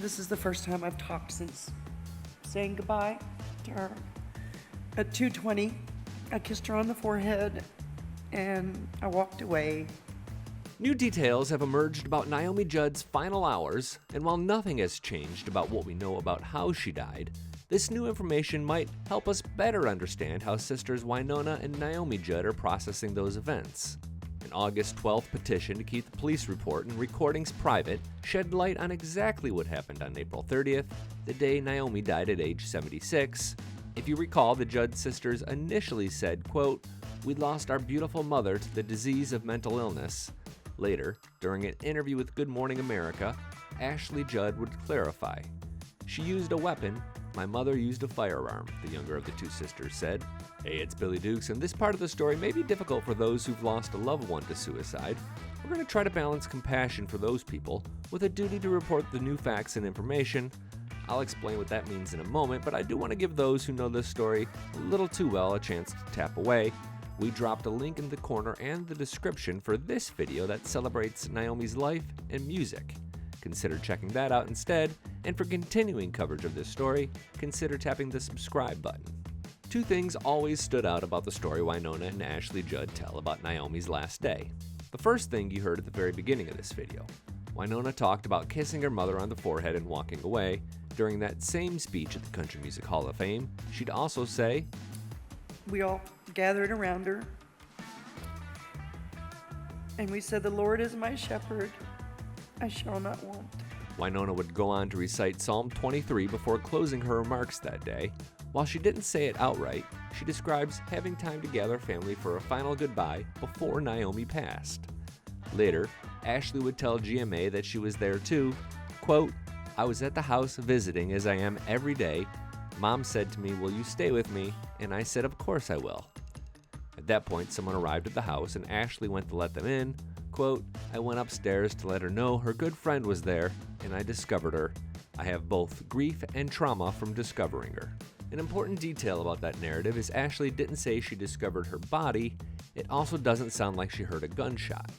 This is the first time I've talked since saying goodbye to her. At 2:20, I kissed her on the forehead and I walked away. New details have emerged about Naomi Judd's final hours, and while nothing has changed about what we know about how she died, this new information might help us better understand how sisters Wynonna and Naomi Judd are processing those events. An August 12th petition to keep the police report and recordings private shed light on exactly what happened on April 30th, the day Naomi died at age 76. If you recall, the Judd sisters initially said, quote, "We lost our beautiful mother to the disease of mental illness." Later, during an interview with Good Morning America, Ashley Judd would clarify. "She used a weapon. My mother used a firearm," the younger of the two sisters said. Hey, it's Billy Dukes, and this part of the story may be difficult for those who've lost a loved one to suicide. We're going to try to balance compassion for those people with a duty to report the new facts and information. I'll explain what that means in a moment, but I do want to give those who know this story a little too well a chance to tap away. We dropped a link in the corner and the description for this video that celebrates Naomi's life and music. Consider checking that out instead, and for continuing coverage of this story, consider tapping the subscribe button. Two things always stood out about the story Wynonna and Ashley Judd tell about Naomi's last day. The first thing you heard at the very beginning of this video. Wynonna talked about kissing her mother on the forehead and walking away. During that same speech at the Country Music Hall of Fame, she'd also say, We all gathered around her and we said, "The Lord is my shepherd, I shall not want." Wynonna would go on to recite Psalm 23 before closing her remarks that day. While she didn't say it outright, she describes having time to gather family for a final goodbye before Naomi passed. Later, Ashley would tell GMA that she was there too. Quote, "I was at the house visiting as I am every day. Mom said to me, 'Will you stay with me?' And I said, 'Of course I will.'" At that point, someone arrived at the house and Ashley went to let them in. Quote, "I went upstairs to let her know her good friend was there, and I discovered her. I have both grief and trauma from discovering her." An important detail about that narrative is Ashley didn't say she discovered her body. It also doesn't sound like she heard a gunshot.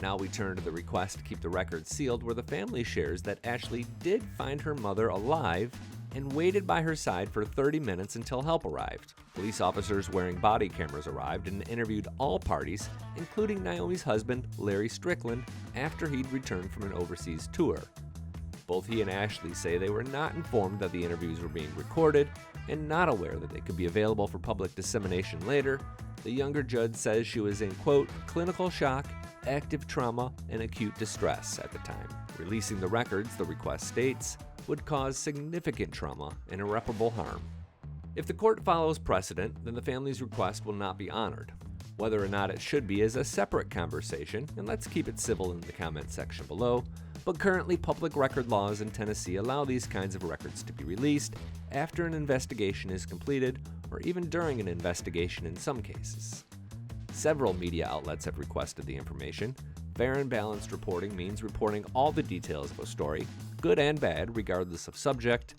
Now we turn to the request to keep the record sealed, where the family shares that Ashley did find her mother alive and waited by her side for 30 minutes until help arrived. Police officers wearing body cameras arrived and interviewed all parties, including Naomi's husband, Larry Strickland, after he'd returned from an overseas tour. Both he and Ashley say they were not informed that the interviews were being recorded and not aware that they could be available for public dissemination later. The younger Judd says she was in, quote, "clinical shock, active trauma, and acute distress" at the time. Releasing the records, the request states, would cause significant trauma and irreparable harm. If the court follows precedent, then the family's request will not be honored. Whether or not it should be is a separate conversation, and let's keep it civil in the comment section below. But currently, public record laws in Tennessee allow these kinds of records to be released after an investigation is completed, or even during an investigation in some cases. Several media outlets have requested the information. Fair and balanced reporting means reporting all the details of a story, good and bad, regardless of subject.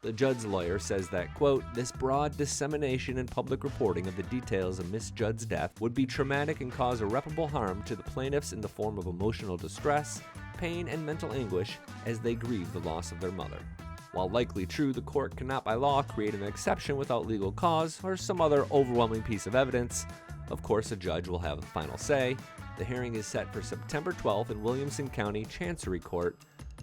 The Judd's lawyer says that, quote, "This broad dissemination and public reporting of the details of Miss Judd's death would be traumatic and cause irreparable harm to the plaintiffs in the form of emotional distress, pain, and mental anguish as they grieve the loss of their mother." While likely true, the court cannot by law create an exception without legal cause or some other overwhelming piece of evidence. Of course, a judge will have the final say. The hearing is set for September 12th in Williamson County Chancery Court.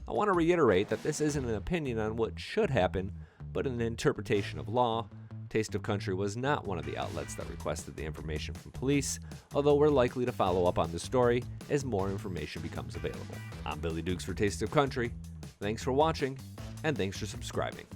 I want to reiterate that this isn't an opinion on what should happen, but an interpretation of law. Taste of Country was not one of the outlets that requested the information from police, although we're likely to follow up on the story as more information becomes available. I'm Billy Dukes for Taste of Country. Thanks for watching, and thanks for subscribing.